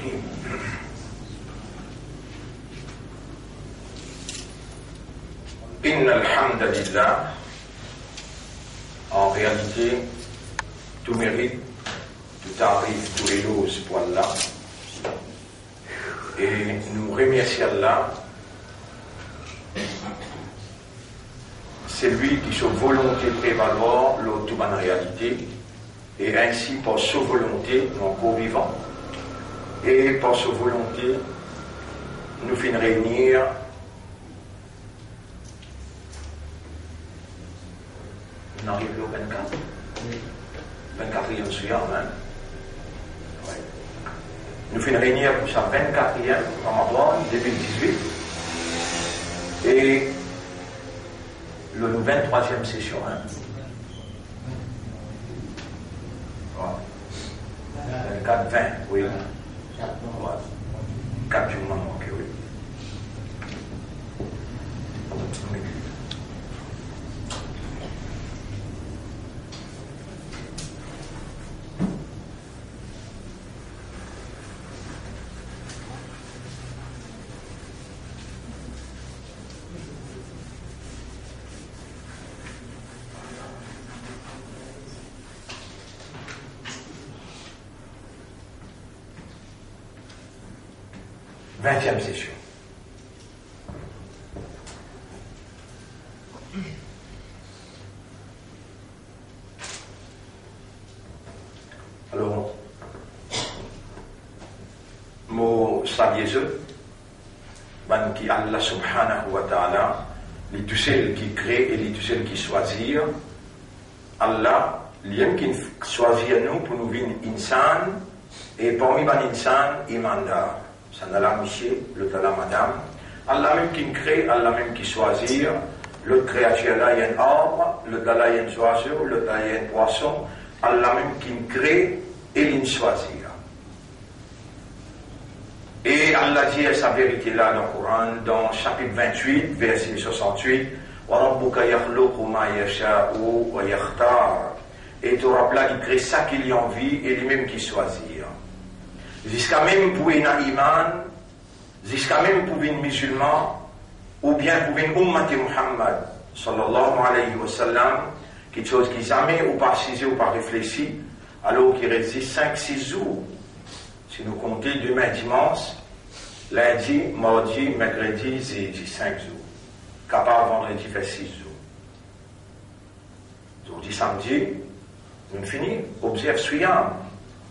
الرحيم إن الحمد لله. En réalité, tout mérite, tout arrive, tout éloge pour Allah. Et nous remercions Allah. C'est lui qui, sa volonté, prévaloir l'autre bonne réalité. Et ainsi, par sa volonté, nous encore vivants. Et par sa volonté, nous finissons réunir. On arrive au 24. 24e soir, hein? Ouais. Nous finissons réunir pour sa 24e Ramadan 2018. Et le 23e session, hein? Ouais. 24, 20, oui. Ouais. 4 jours manqués, oui. Vingtième session. Alors, mo saviez-eux, ben qui Allah subhanahu wa ta'ala, les tout celles qui créent et les tout celles qui choisissent, Allah, l'homme qui choisit nous pour nous vivre insan, et parmi les insan, imandar. Ça n'a la monsieur, le tala madame. Allah même qui crée, Allah même qui choisit. Le créature là, il y a un arbre, le tala il y a un oiseau, le tala il y a un poisson. Allah même qui crée et il choisit. Et Allah dit sa vérité là dans le Coran, dans chapitre 28, verset 68. وَرَبُّكَ يَخْلُقُ مَا يَشَاءُ وَيَخْتَارُ. Et Torah là, il crée ça qu'il y a envie et lui-même qui choisit. Jusqu'à même pour un iman, jusqu'à même pour un musulman, ou bien pour une ummat Muhammad, sallallahu alayhi wa sallam, quelque chose qui jamais ou pas cisé ou pas réfléchi, alors qu'il résiste 5-6 jours. Si nous comptons demain dimanche, lundi, mardi, mercredi, jeudi, 5 jours. Capable vendredi fait 6 jours. Aujourd'hui, samedi, nous finissons, observe Suyam.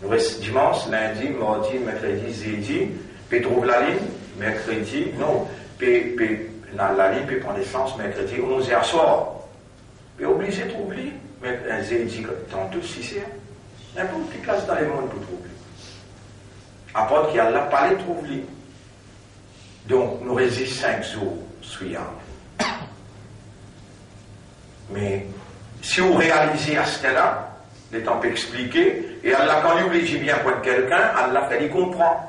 Nous restons dimanche, lundi, mardi, mercredi, jeudi, puis trouve la ligne, mercredi, non, puis la ligne, puis prend naissance, mercredi, 11h soir. Puis obligé de trouver, mais un jeudi, tantôt, si c'est n'importe quelle place dans le monde pour trouver. À part qu'il y a là, pas les trouver. Donc, nous résistons 5 jours, suivants. Mais, si vous réalisez à ce cas-là, les temps peut expliquer, et Allah, quand il oblige bien pour quelqu'un, Allah fait lui comprendre.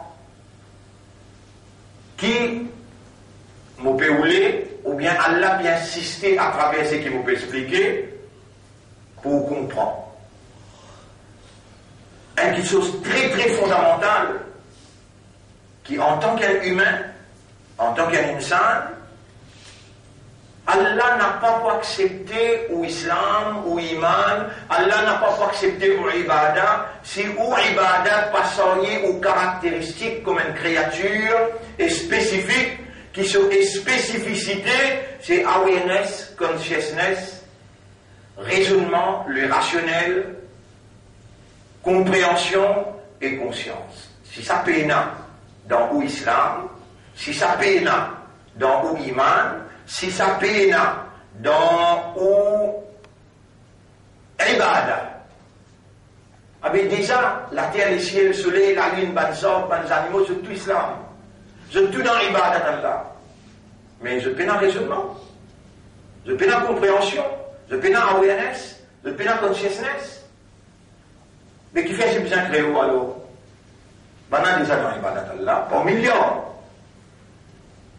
Qui m'ont peut ou bien Allah peut insister à travers ce qu'il m'ont peut expliquer, pour comprendre. Quelque chose très très fondamental, qui en tant qu'humain, en tant qu'insan, Allah n'a pas pour accepter ou islam ou iman, Allah n'a pas pour accepter ou ibadah, si ou ibadah passionné ou caractéristique comme une créature et spécifique, qui sont des spécificités, c'est awareness, consciousness, raisonnement, le rationnel, compréhension et conscience. Si ça péna dans ou islam, si ça péna dans ou iman, si ça péna dans ou ibadah. Avec déjà la terre, les ciels, le soleil, la lune, les arbres, les animaux, c'est tout islam. Je tout dans l'ibadah d'Allah. Mais je péna raisonnement, je péna compréhension, je péna awareness, je péna consciousness. Mais qui fait j'ai besoin de créer alors? Maintenant déjà dans l'ibadah d'Allah, pour millions.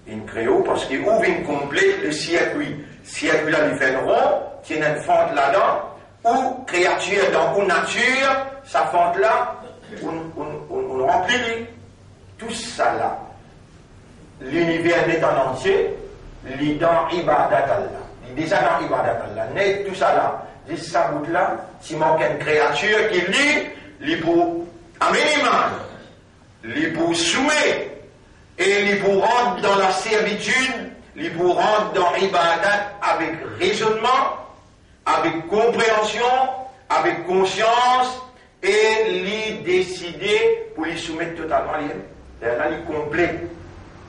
Il crée parce qu'il ouvre une complète le circuit. Circuit là, il fait un rond, tient une fente là-dedans, ou créature dans une nature, sa fente là, on remplit. tout ça là, l'univers n'est en entier, il est dans Ibadat Allah. Il est déjà dans Ibadat Allah. N'est tout ça là, dit ça bout là, s'il manque une créature qui lit, il pour amener mal, il pour soumettre, et il pour rentrer dans la servitude, il pour rentrer dans Ibadat avec raisonnement, avec compréhension, avec conscience, et lui décider pour lui soumettre totalement lui. Et là, il complet.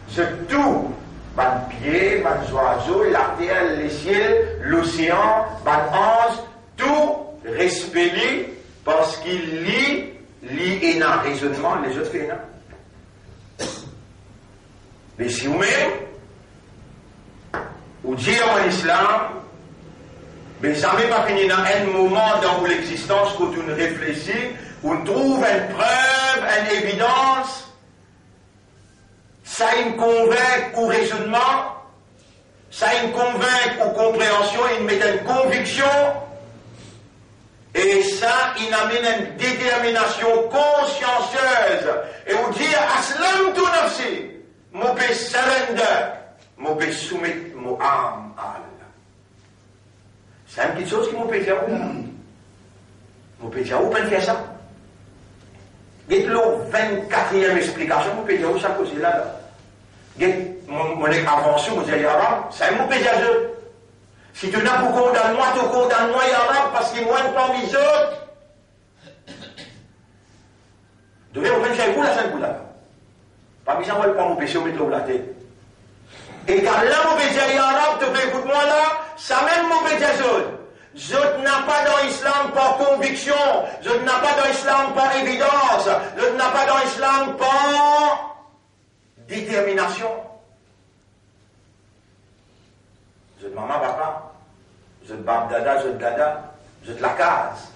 C'est tout. Ban pied, ban oiseaux, la terre, les ciels, l'océan, ban ange, tout respecté parce qu'il lit et dans raisonnement, les autres fait non. Mais si vous-même, vous dites en islam, mais jamais pas fini dans un moment dans l'existence où on réfléchit, où on trouve une preuve, une évidence, ça il convainc au raisonnement, ça il convainc aux compréhension, il met une conviction, et ça il amène une détermination consciencieuse, et on dit aslam tu nafsi, mon paix surrender, mon paix soumettre mon âme à Allah. C'est une petite chose qui m'a pété à vous. Mon pété à vous, peut faire ça. Get le 24e explication, mon pété à vous, ça cause là. Get mon invention, vous allez arabe, c'est mon pété à vous. Si tu n'as pas condamné moi, tu condamnes moi arabe parce qu'il moi parmi les autres. Devez vous faire un coup là, c'est un coup là. Pas besoin de prendre mon péché au métro de la tête. Et quand là, mon péché arabe, tu fais écoute moi là, ça même mon péché je n'ai pas dans l'islam par conviction, je n'ai pas dans l'islam par évidence, je n'ai pas dans l'islam par détermination. Je de maman, papa, je de bab dada, je de dada, je de la case.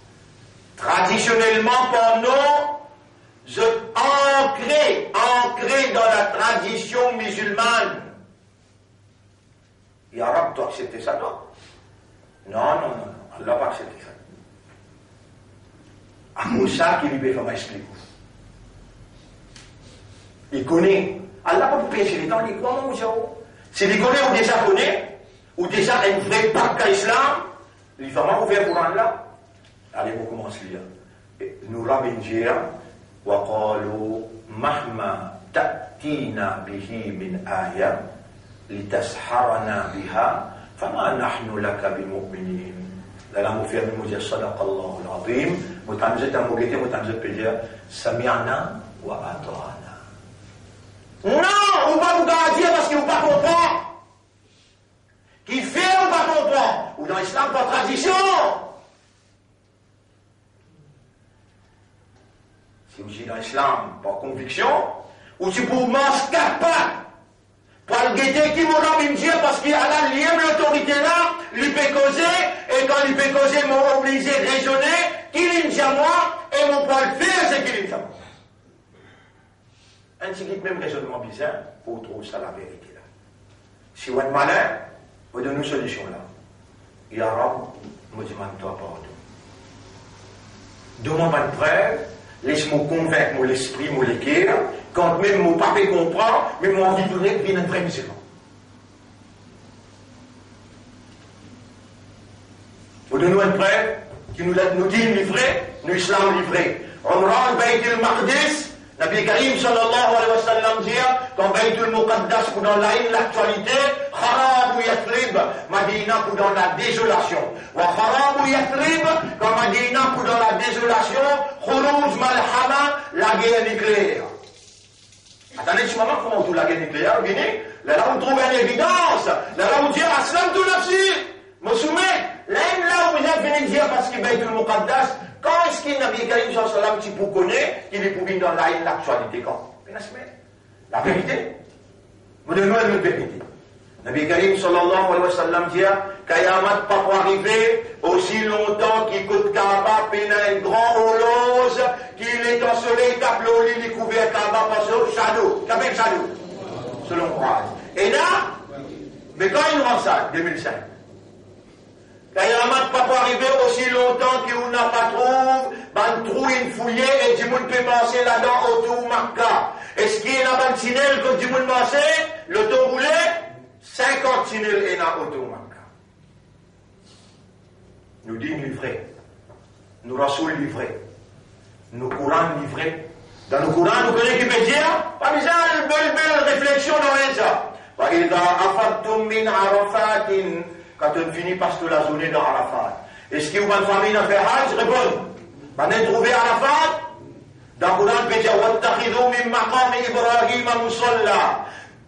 Traditionnellement, pour nous, je ancré dans la tradition musulmane. Et arabe, tu acceptes ça, toi? Non, Allah n'a pas accepté ça. À Moussa qui lui fait m'expliquer. Il connaît. Allah n'a pas pour pécher les temps, il croit en Moussa. S'il connaît ou déjà connaît, ou déjà un vrai pacte à l'islam, il va m'en ouvrir pour Allah. Allez, vous commencez à lire. Nous ramènons وقالوا مهما تأتينا به من آية لتسحرنا بها فما نحن لك بمؤمنين. Dalam film Mujah Sadaqallahu Al-Azim, mutamzit dan mugiti mutamzit pedia Sami'na wa ata'na. Non, on va vous garantir parce qu'il ne pas comprendre. Qui fait, on va comprendre. Ou dans l'islam, par tradition. Si vous dites dans l'islam, par conviction, ou si vous mangez capable. Pour le guetter qui m'a dit parce qu'il a la libre l'autorité là, il peut causer, et quand il peut causer, il m'a obligé de raisonner, qu'il dit à moi, et mon pas le faire, c'est qu'il dit à moi. Un petit même raisonnement bizarre, pour trouver ça la vérité là. Si vous êtes malin, vous donnez une solution là. Il y a un me demande toi pardon. Donne-moi pas de preuve, laisse-moi convaincre mon esprit, mon l'équerre, quand même mon papa comprend, mais mon envie de vient un vrai musulman. Vous donnez une preuve qui nous dit livré, nous islam livré. On rentre Bayt al-Maqdis, Nabi Karim sallallahu alayhi wa sallam dit, quand Bayt al-Muqaddas pour dans l'actualité, Kharab ou Yathrib, Madina pour dans la désolation. Wa Kharab ou Yathrib, quand Madina pour dans la désolation, Khuruj Malhama, la guerre nucléaire. Attendez un moment, comment on trouve la guerre nucléaire, venez, là on trouve une évidence, là on dit, Aslam tout nafsi, me soumets, là où vous êtes venu dire, parce qu'il Bayt al-Muqaddas, quand est-ce qu'il Nabi Karim sallallahu alayhi wa sallam, qui vous connaît, qu'il est pour venir dans l'actualité, quand? La vérité. Vous donnez une vérité. Nabi Karim sallallahu alayhi wa sallam dit, Kayamat pas pour arriver aussi longtemps qu'il coûte Kaaba, peine un grand horloge, qu'il est en soleil, tape l'eau, il est couvert Kaaba, parce que shadow, qu'avec shadow, selon Qur'an. Et là, mais quand il nous rend ça, 2005, Kayamat pas pour arriver aussi longtemps qu'il n'a pas trouvé, ben trou une fouillée, et du monde peut penser là-dedans autour Makkah. Est-ce qu'il n'a tinel comme du monde marché, l'auto roulé, 50 tinel et na auto manka. Nous dîmes livrés, nous rasoul livrés, nous courants livrés. Dans le Coran, nous connaissons qui peut dire, pas besoin de belle réflexion dans ça. Quand on finit par toute la journée dans Arafat. Est-ce qu'il y a une famille dans le Hajj? Réponds. On a trouvé Arafat. Dans le Coran, on peut dire,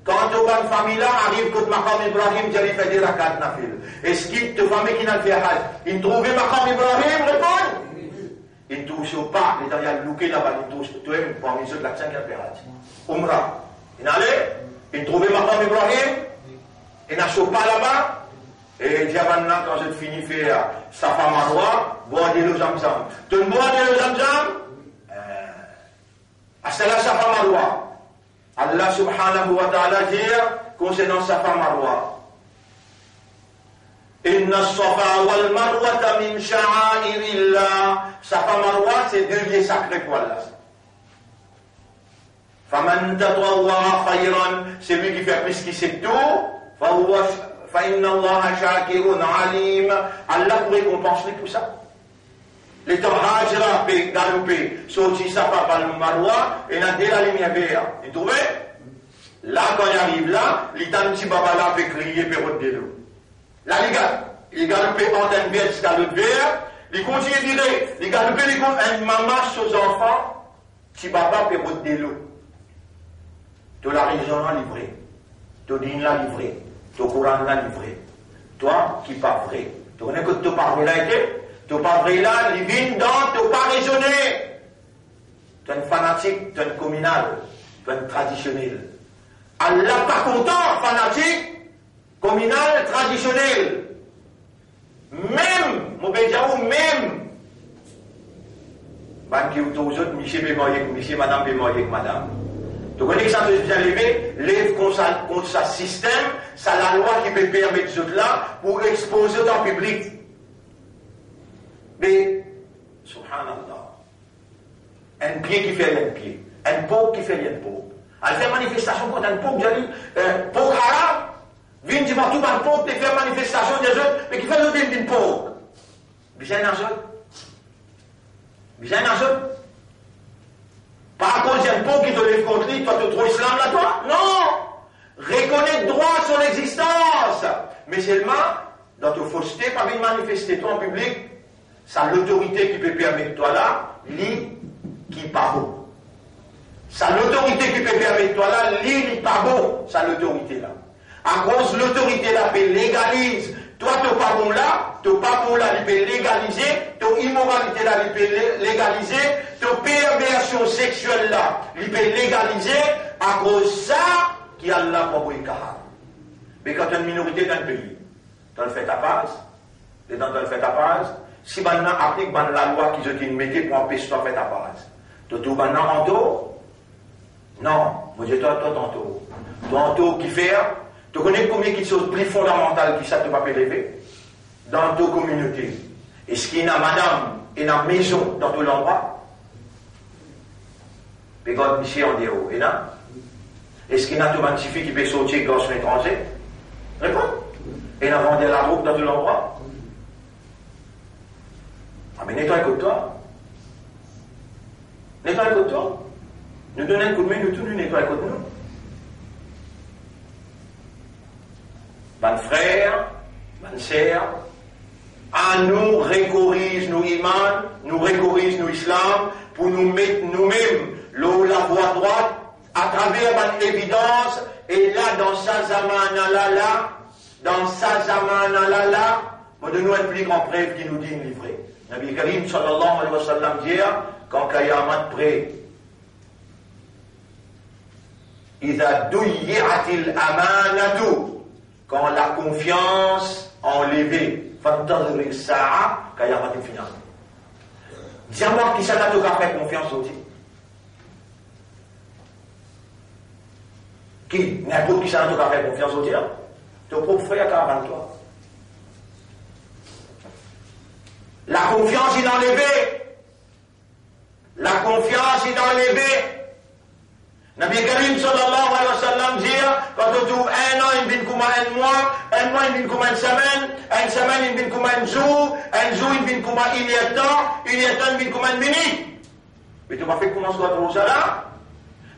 quand une famille là arrive contre Maqam Ibrahim, il fait des rakat nafil. Est-ce qu'il y a une famille qui n'a fait Hajj? Il trouve Maqam Ibrahim? Réponds. Il ne touche pas, les derrière le louquet là-bas, il touche tout même parmi ceux de l'accent qui a fait Hajj. Umrah. Il allait, il trouvait Maqam Ibrahim, il n'a pas là-bas, et il dit maintenant, quand je finis de faire Safa Marwa, boire de l'eau Zamzam. Tu ne bois de l'eau Zamzam? C'est la Safa Marwa. Allah subhanahu wa ta'ala dit concernant Safa Marwa. Inna Safa wal Marwa min sha'airillah. Safa Marwa, c'est deux lieux sacrés pour Allah. Faman tatawwa khayran, c'est lui qui fait plus qu'il sait tout. Fa inna Allah shakirun alim. Allah vous récompense tout ça. Les temps Hajra peut galoper, sorti Safa par le Marwa, et n'a dès la lumière verte. Vous trouvez? Là, quand il arrive là, l'Itanti Babala fait crier période de l'eau. Là, il galope antenne verte jusqu'à l'autre vert, il continue de dire, il galope, il compte un maman aux enfants, si papa période de l'eau. Tu la religion là livrée, tu din là livré, tu Coran là livré. Toi qui pas vrai, tu connais que tu pas vrai là été, tu pas vrai là, il vient dans, tu pas raisonné. Tu es un fanatique, tu es un communal, tu es un traditionnel. Allah pas content, fanatique, communal, traditionnel. Même, même, ban qui ou autres, monsieur bémoyé, monsieur, madame bémoyé, madame. Tu connais que ça peut bien lever, lève contre sa système, ça la loi qui peut permettre ceux là pour exposer dans le public. Mais, subhanallah, un pied qui fait un pied, un pauvre qui fait un pauvre. Elle fait manifestation contre un pauvre, j'ai dit, pauvre arabe, vient du partout par pauvre, qui fait manifestation des autres, mais qui fait le bien d'une pauvre. Bien un autre. Bien un autre. Pas à cause d'un pauvre qui te lève contre lui, toi tu trouves islam là, toi? Non! Reconnais droit à son existence. Mais seulement, dans ta fausseté, pas bien manifester toi en public, c'est l'autorité qui peut permettre toi là, lui qui pas beau. C'est l'autorité qui peut permettre toi là, lui pas beau, c'est l'autorité là. À cause de l'autorité là, peut légalise. Toi, tu pas bon là, il peut légaliser, ton immoralité là, il peut légaliser, ton perversion sexuelle là, il peut légaliser, à cause de ça, qui a là pour une carrière. Mais quand tu as une minorité dans le pays, tu le fais ta base, et dans tu le fais ta base, si maintenant applique la loi qu'ils ont mis pour empêcher de faire ta base, tu trouves maintenant en dos? Non, moi je dis toi tantôt. Tantôt qui fait, tu connais combien de choses plus fondamentales qui ça ne peut pas élever dans ta communauté? Est-ce qu'il y a madame et une maison dans tout l'endroit? Mais quand monsieur en déo, et là? Est-ce qu'il y a tout magnifique qui peut sortir dans son étranger? Réponds. Et il a vendu la route dans tout l'endroit? Ah mais nettoie écoute-toi. Nettoie écoute-toi. Nous donnons un coup de main, nous tous nous nettoie écoute-nous. Ban frère, ban sœur, à nous récorrige nos imams, nous récorrige nos islam, pour nous mettre nous-mêmes la voie droite, à travers ban évidence, et là, dans sa zamana là, pour de nous une plus grande preuve qui nous dit une livrée. Nabi Karim sallallahu alayhi wa sallam dit, quand Kayamat près, إذا ضيعت الأمانة, quand la confiance enlevée, فانتظر الساعة كيامة الفنان. Dis-moi qui ça n'a pas fait confiance aussi. Qui? N'importe qui ça n'a pas fait confiance aussi. Ton propre frère qui a avant toi. La confiance est enlevée. La confiance est enlevée. Nabi Karim sallallahu alayhi wa sallam dit, quand on trouve un an, il vient comme un mois il vient comme une semaine il vient comme un jour il vient comme il y a temps il vient comme une minute. Mais tu m'as fait comment ça trouve ça là?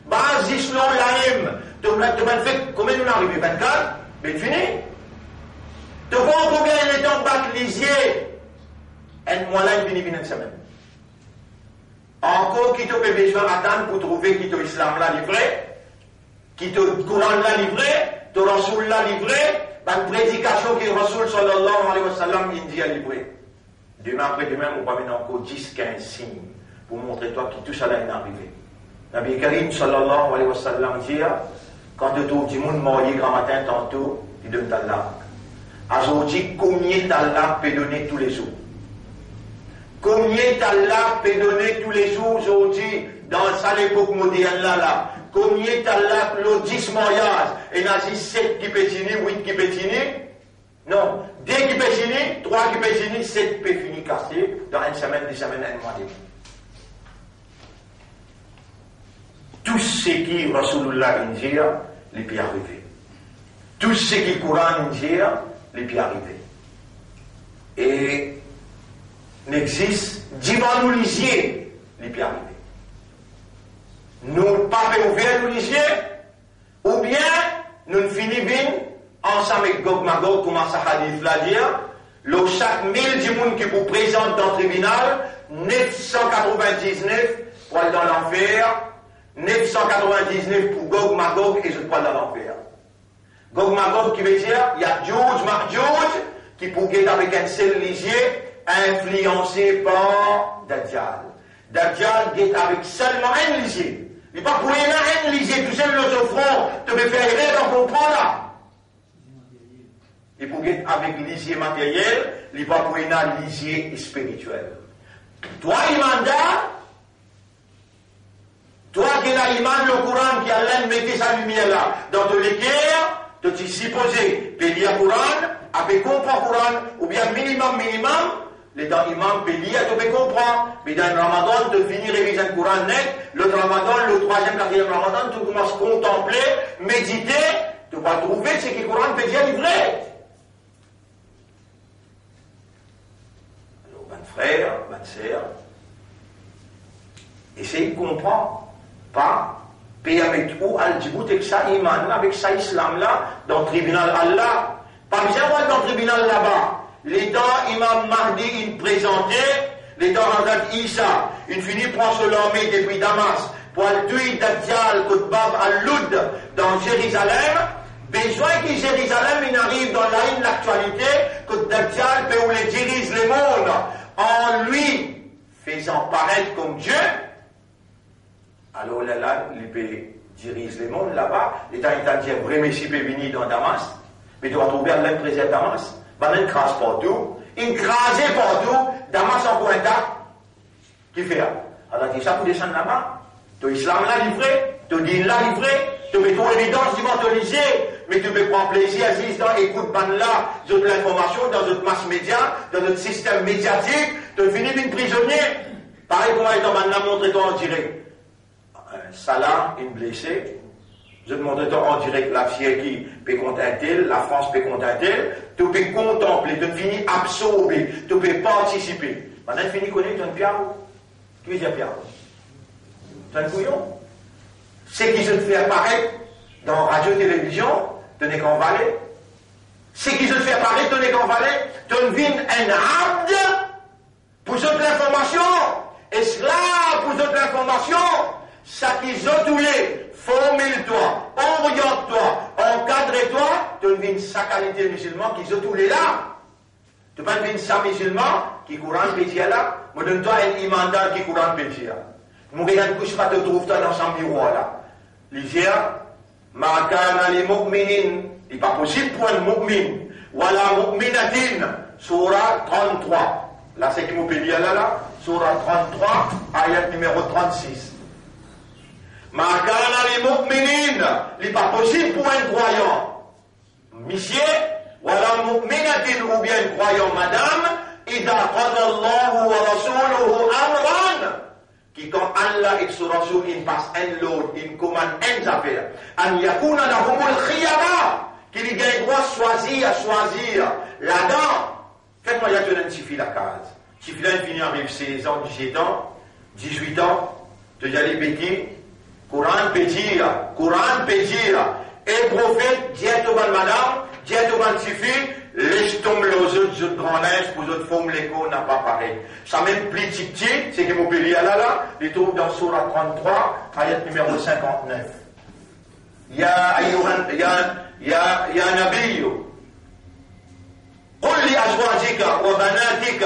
Basis non l'aim. Tu m'as fait combien on est arrivé? 24? Mais fini. Tu vois combien il est temps de lisier? Un mois là, il vient une semaine. Encore qui te peut besoin attendre pour trouver qui te l'islam là livré, qui te Coran là livré, te Rasoul là livré, la prédication qui Rasoul sallallahu alayhi wa sallam il a livré. Demain après demain, on va mettre encore 10-15 signes pour montrer toi qui tout ça là est arrivé. Nabi Karim sallallahu alayhi wa sallam dit, quand tu trouves du monde marié grand matin tantôt, tu donnes ta langue. Aujourd'hui, combien ta langue peut donner tous les jours? Combien d'Allah peut donner tous les jours aujourd'hui dans cette époque moderne là? Combien d'Allah le 10 mariages et n'a dit 7 qui peut finir, 8 qui peut finir? Non, 2 qui peut finir, 3 qui peut finir, 7 peut finir cassé dans une semaine, 10 semaines, un mois. Tout ce qui Rasulullah dit, les peut arriver. Tout ce qui Coran dit, les peut arriver. Et n'existe, divant nous lisier, les peut arriver. Nous pas ouvert nous lisier, ou bien nous finissons ensemble avec Gog Magog, comme ça hadith l'a dit, le chaque 1000 du monde qui vous présente dans le tribunal, 999 pour aller dans l'enfer, 999 pour Gog Magog et je crois dans l'enfer. Gog Magog qui veut dire, il y a Djouj, Marjouj, qui pour être avec un seul lisier, influencé par Dajjal. Dajjal est avec seulement un lisier. Il n'est pas pour un lisier, tout seul le front, te me faire rire dans ton prend là. Il pour être avec lisier matériel, il n'est pas pour un lisier spirituel. Toi, Imanda, toi qui as l'imam, le Coran, qui a l'un mettre sa lumière là, dans tous les guerres, tu t'y supposé, payer le Coran, avec comprendre Coran, ou bien minimum, les dans imam payé, tu peux comprendre. Mais dans le Ramadan, tu finis réviser le Coran net, le Ramadan, le 3e, 4e Ramadan, tu commences à contempler, méditer, tu vas trouver ce que le Coran peut dire livré. Alors, ben frère, ben sœur, essayez de comprendre. Pas, payer avec où Al-Djibout avec ça, Iman, avec ça, Islam là, dans le tribunal Allah. Pas bien voir dans le tribunal là-bas. Les temps, Imam Mahdi, il présentait, les temps, Hazrat Isa, il finit prendre son armée depuis Damas, pour aller tuer Dajjal, Koutbab, Al-Lud, dans Jérusalem. Besoin que Jérusalem, il arrive dans la ligne de l'actualité, que Dajjal peut où les dirige le monde, en lui, faisant paraître comme Dieu. Alors là, il peut diriger le monde là-bas, les temps, il t'a dit, vrai Messie peut venir dans Damas, mais tu vas trouver à l'impression de Damas. Il crase partout, il crase partout, Damas en point intact. Qui fait là? Alors, il dit ça pour descendre là-bas. Tu islam là livré, tu din là livré, tu mets ton évidence du mentalisé, mais tu peux prendre plaisir à dire dans écoute ban là, de l'information, dans notre mass média, dans notre système médiatique, tu finis d'une prisonnier. Pareil, comment est-on maintenant montré-toi en direct? Salah, une blessée. Je te montre en direct la Tchéquie peut compter un tel, la France peut compter un tel, tu peux contempler, tu finis absorber, tu peux participer. Maintenant, tu finis connaître un piaro. Qui veut dire piaro? C'est un couillon. C'est qui se te fait apparaître dans radio-télévision, tu n'es qu'en valet. C'est qui se te fait apparaître, tu n'es qu'en valet. Tu deviens un abd pour toute l'information, esclave pour toute l'information, ça qui se tous les. Formule-toi, oriente-toi, encadre-toi, tu deviens sa qualité musulman qui se tous les là. Tu pas devenir sa musulman qui courant pédia là, mais donne-toi un imandar qui courant pédia. Mon gars ne couche pas te trouve toi dans son bureau là. L'Isia, Makana li mu'minin, il n'est pas possible pour un mu'min. Wala mu'minatin, surah 33. Là c'est qui vous pédia là, surah 33, ayat numéro 36. Makana li mu'minin, il n'est pas possible pour un croyant. Monsieur, wala mu'minatin ou bien croyant madame, idha qada Allahu wa rasuluhu amran. qui quand Allah et son Rasoul, ils passent un lot, ils commandent un affaire, an yakuna lahumul khiyara, qu'il y a le droit de choisir, là-dedans, faites-moi, il y a un petit fil à case. Si il finit avec 16 ans, 17 ans, 18 ans, tu y aller péter, Coran peut dire, et prophète, dit à toi, madame, dit à toi, petit fille, laisse tomber les autres grands linges pour les autres femmes, l'écho n'a pas pareil. Ça même plus petit, c'est que mon pays là, il trouve dans Surah 33, ayat numéro 59. يا نبي قل لأزواجك وبناتك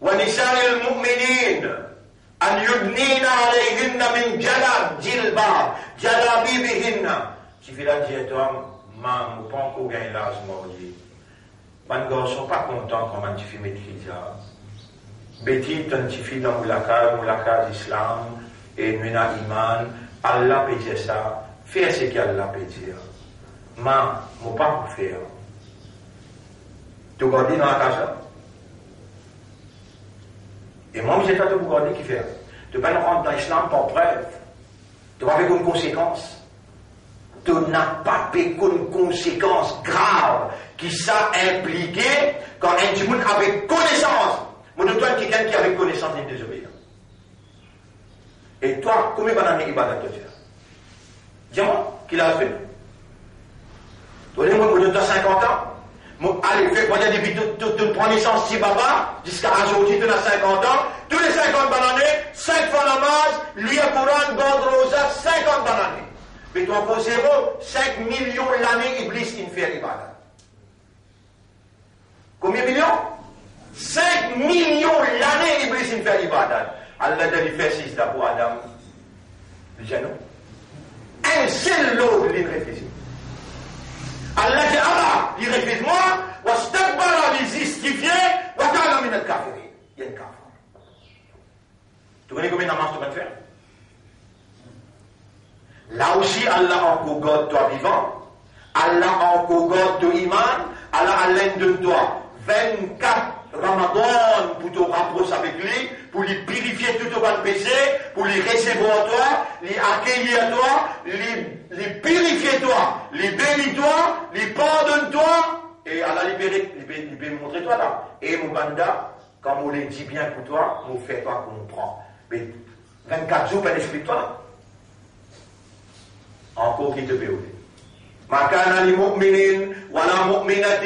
ونساء المؤمنين أن يدنين عليهن من جلابيبهن. Si tu l'as dit à toi, maman, pas encore gagné l'âge mordi. Les gars sont pas contents quand tu fais maîtriser. Betty, tu fais dans Moulaka d'Islam, et Nuna Iman, Allah peut dire ça. Faire ce qu'Allah peut dire. Mais, je ne peux pas faire. Tu gardes dans la cage. Et moi, je ne sais pas vous garder qui fait. Tu ne peux pas rentrer dans l'islam par preuve. Tu vas avec une conséquence. Tu n'as pas une conséquence grave qui ça impliqué quand un monde avec connaissance. Moi, toi, quelqu'un qui avec connaissance est désobéir. Et toi, combien d'années ibadat tu fais? Dis-moi, qu'il a fait. Donnez-moi, vous 50 ans. Allez, fais quoi depuis tu prends naissance si baba, jusqu'à aujourd'hui, tu as 50 ans. Tous les 50 bananes, 5 fois namaz, lire Coran, bande rosa, 50 bananes. Mais toi, pour 0, 5 millions l'année, Iblis, il fait ibadat. Combien de millions? 5 millions l'année, Iblis, il fait ibadat. Allah a dit, fait 6 pour Adam. Le genou. Un seul lot, il refuse. Allah dit, Allah, il refuse moi, wastakbara, il justifié, wa kana min al-kafirin. Il y a un kafir. Tu connais combien de namaz tu vas faire? Là aussi, Allah encore garde toi vivant. Allah encore garde toi iman. Allah donne toi 24 Ramadan pour te rapprocher avec lui, pour lui purifier tout ton péché, pour lui recevoir toi, lui accueillir toi, lui purifier toi, lui bénir toi, lui pardonne toi, et Allah lui montrer toi là. Et mon banda, quand on les dit bien pour toi, on fait toi comprendre. Mais 24 jours, ben explique toi là. Encore qui te peut. ما كان لمؤمن ولا مؤمنة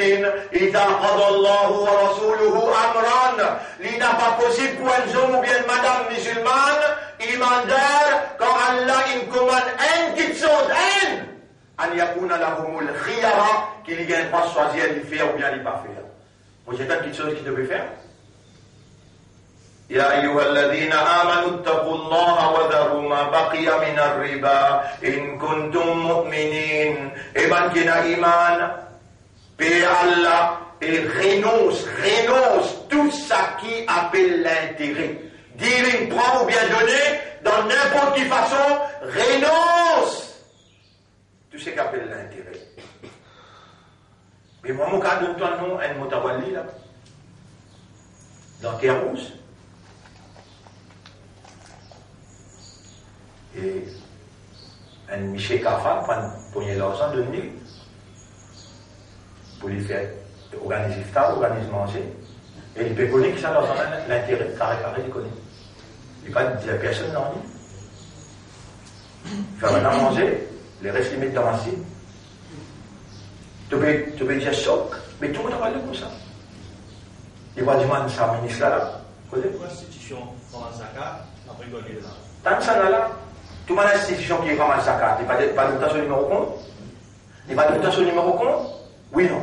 إذا قضى الله ورسوله أمرا. Il n'est pas possible pour un homme ou bien une madame musulmane, imandaire, quand Allah il commande une petite chose, أن يكون لهم الخيار, qu'il y a pas choisir de faire ou bien de pas faire. Moi j'ai une petite chose qu'il devait faire. يا أيها الذين آمنوا اتقوا الله وذروا ما بقي من الربا إن كنتم مؤمنين. Et ben qui n'a iman, paix Allah et renonce tout ça qui appelle l'intérêt. Dire prend ou bien donner dans n'importe quelle façon, renonce tout ce qui appelle l'intérêt. Mais moi mon cas de toi non un motawalli là dans Terre Rouge. Et un Michel Kafa prend l'argent de nuit pour lui faire organiser iftar, organiser manger. Et il peut connaître que ça l'argent l'intérêt, carré, il connaît. Il ne va pas dire à personne non. Faire maintenant manger, les restes les mettre dans la cible. Tu peux dire choc, mais tout le monde va dire comme ça. Il va dire, ça, ministre là. Constitution, comme un zakat, après il va dire là. Tant que ça là. Tout le monde a une institution qui est comme un zakat. Il n'y a pas de notation numéro compte. Il n'y a pas de notation numéro compte. Oui, non.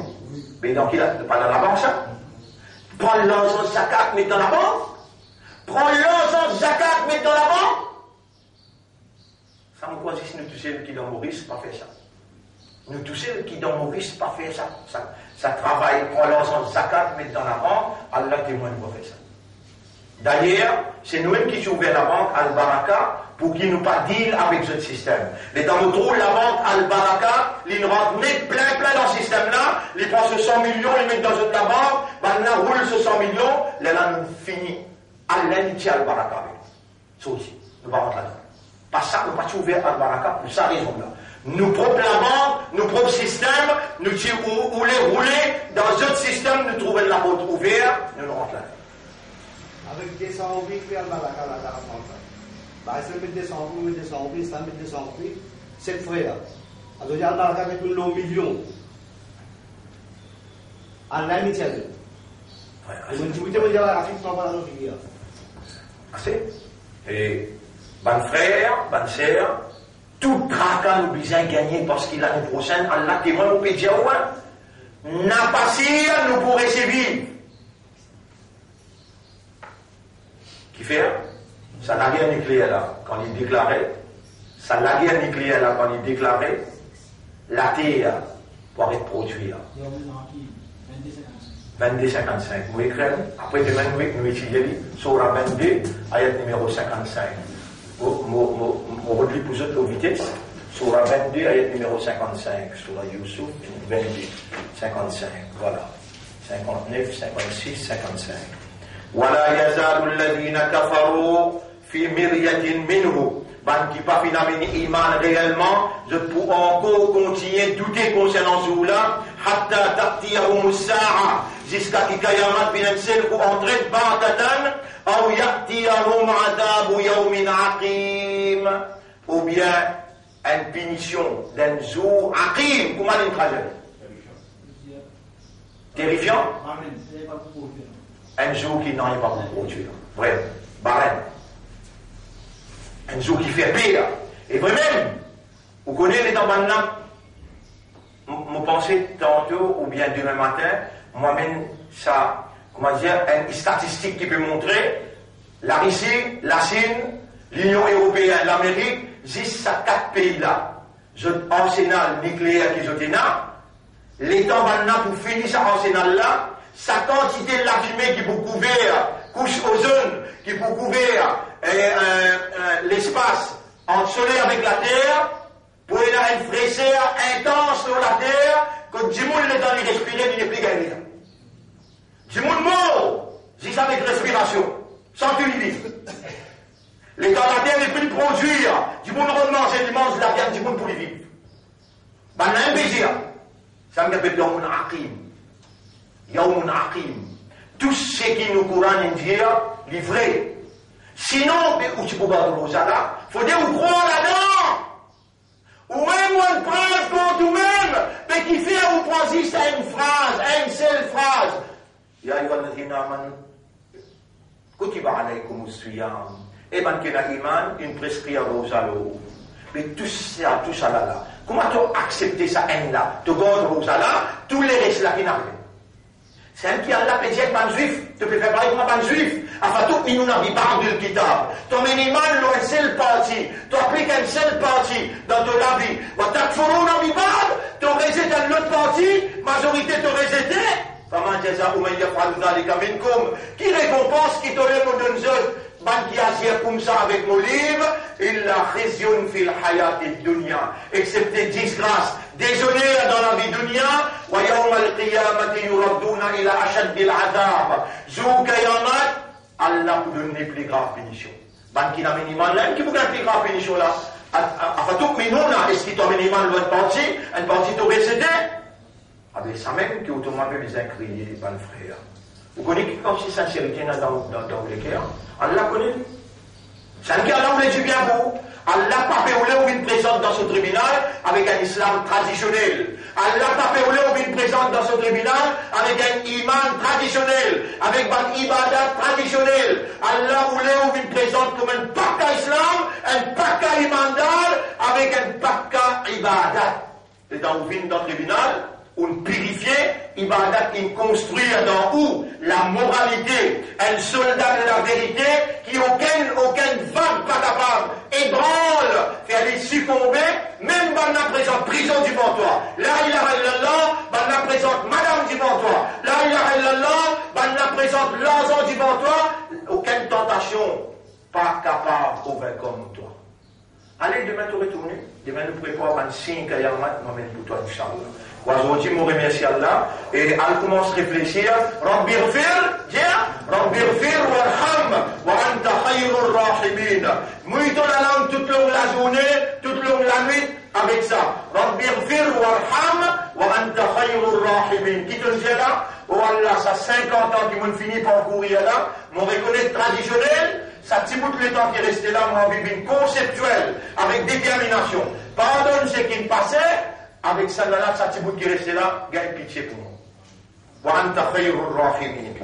Mais donc, il n'a pas dans la banque, ça. Prends l'argent zakat, mets dans la banque. Prends l'argent zakat, mets dans la banque. Ça me croit si nous tous ceux qui dans Maurice, pas faire ça. Nous tous ceux qui dans Maurice, pas faire ça. Ça travaille, prends l'argent zakat, mets dans la banque. Allah témoigne pour faire ça. D'ailleurs, c'est nous-mêmes qui avons ouvert la banque Al-Baraka pour qu'ils nous pas deal avec ce système. Et dans notre rôle, la banque Al-Baraka, ils nous rentrent plein dans ce système-là, ils prennent ce 100 millions, ils mettent dans la banque, maintenant roule ce 100 millions, là nous finit. Allah nous tient al-baraka. Ça aussi, nous ne rentrer là-dedans. Pas ça, nous ne pas ouvert al-baraka pour sa raison là. Nous proclamons, nos propres systèmes, nous ou les rouler dans d'autres systèmes, nous trouvons la porte ouverte, nous rentrons là. Avec des sans-oubli, puis al-baraka là, là, bah, c'est le des sans-oubli, c'est frère. Alors, il y a al-baraka avec un million. Allah m'y tient. Et nous disons, il y a la Afrique, on va la figure. Assez. Et, bon frère, bonne sœur, tout tracas nous besoin de gagner parce qu'il a une prochaine, Allah témoin au pédia n'a pas si nous pour recevoir. Qui fait? Ça la guerre nucléaire là, quand il déclarait, ça la guerre nucléaire là, quand il déclarait, la terre pour être produite. 22-55. Vous écrivez, après demain, nous étudions, Surah 22, ayat numéro 55. Vous relis pour autres aux vitesses. Surah 22, ayat numéro 55. Surah Yusuf, 22, 55. Voilà. 59, 56, 55. ولا يزال الذين كفروا في مرية منه. Ban qui pas finalement iman réellement, je peux encore continuer douter concernant ce là, hatta ta'tiyahum as-sa'a, jusqu'à ce qu'Qiyamat bin Ansel ou entrer ba'datan, ou ya'tiyahum 'adabu yawmin 'aqim, ou bien une punition d'un jour 'aqim, comment on traduit? Terrifiant. Un jour qui n'en est pas pour produire. Vrai, barème. Un jour qui fait pire. Et vraiment, vous connaissez les temps maintenant, vous pensez tantôt ou bien demain matin, moi-même, ça, comment dire, une statistique qui peut montrer la Russie, la Chine, l'Union européenne, l'Amérique, juste à 4 pays-là. Arsenal nucléaire qui est là, les temps maintenant pour finir cet arsenal-là, sa quantité de la fumée qui peut couvrir, couche ozone, qui peut couvrir l'espace entre soleil avec la terre, pour y avoir une fraîcheur intense sur la terre, que du monde est dans les respirer, il n'est plus gagné. Du monde mort, juste avec respiration, sans que lui vive. Les temps la terre n'est plus produire, du monde remanger, il mange la viande du monde pour les vivre. Ben, on a un plaisir. Ça me rappelle Yawmun Aqim. Yawmun Aqim. Tout ce qui nous courant dire, livré. Sinon, où tu peux pas de là, faut dire où croire là-dedans. Ou même une preuve contre nous-mêmes, mais qui fait ou prend juste à une phrase, à une seule phrase. Ya ayyuhalladhina amanu kutiba alaykum as-siyam. Et ben qu'il a iman, une prescrire aux allo. Mais tout ça là. Comment tu as accepté ça haine là? Tu gardes aux là, tous les restes là qui n'arrivent. C'est un qui a la pédiette ban juif, tu peux faire pareil comme un ban juif. Enfin, tout le monde n'a pas de kitab. Ton minimal, une seule partie. Tu appliques une seule partie dans ton avis. Tu n'a pas, tu rejettes une autre partie, majorité te rejeté. Qui récompense, qui te lève de nous ban qui agit comme ça avec nos livres, il la résionne fil hayat et dunya, excepté disgrâce, déshonneur dans la vie dunya, wa yawm al-qiyamati yuradduna ila ashad al-adab. Jour Qiyamat, Allah vous donne les plus graves punitions. Ban qui n'a minimal là, qui vous donne les plus graves punitions là? Enfin, tout minona, est-ce qu'il t'a minimal l'autre partie, une partie t'obécité? Ah bien, ça même qui automatiquement les a crié, ban frère. Vous connaissez qui comme si sincérité dans les cœurs? Allah connaît. C'est un qui Allah voulait du bien pour. Allah pas péolé ou une présente dans ce tribunal avec un islam traditionnel. Allah pas péolé ou une présente dans ce tribunal avec un iman traditionnel, avec un ibadat traditionnel. Allah voulait ou une présente comme un pakka islam, un pakka imandal avec un pakka ibadat. Et dans le tribunal, on purifié, ibadat qui construit dans où la moralité, un soldat de la vérité qui aucune vague pas capable, ébranle, fait aller succomber, même dans la présente prison devant toi. La ilaha illallah, dans la présente madame devant toi. La ilaha illallah, dans la présente l'argent devant toi. Aucune tentation, pas capable de vaincre comme toi. Allez, demain tu retournes, demain nous préparons un signe Qiyamat, m'amène pour toi, Inch'Allah. Aujourd'hui, je remercie Allah et elle commence à réfléchir. Rabbi Ghfir, Rabbi ighfir warham wa anta khayrur rahimin. Mouille-toi la langue toute longue la journée, toute longue la nuit avec ça. Rabbi ighfir warham wa anta khayrur rahimin. Qui te dit là? Oh Allah, ça 50 ans qui m'ont fini par courir là, m'ont reconnu traditionnel, ça petit bout de temps qui est resté là, m'ont vécu conceptuel, avec détermination. Pardonne ce qui me passait, avec ça là, ça petit bout qui est resté là, gagne pitié pour moi. Wa anta khayrur rahimin.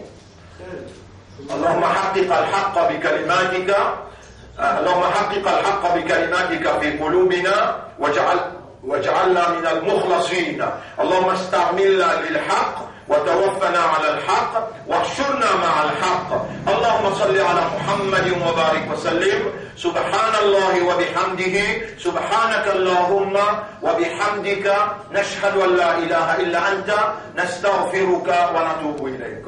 اللهم حقق الحق بكلماتك اللهم حقق الحق بكلماتك في قلوبنا واجعلنا من المخلصين اللهم استعملنا للحق وتوفنا على الحق واحشرنا مع الحق اللهم صل على محمد وبارك وسلم سبحان الله وبحمده سبحانك اللهم وبحمدك نشهد أن لا إله إلا أنت نستغفرك ونتوب إليك.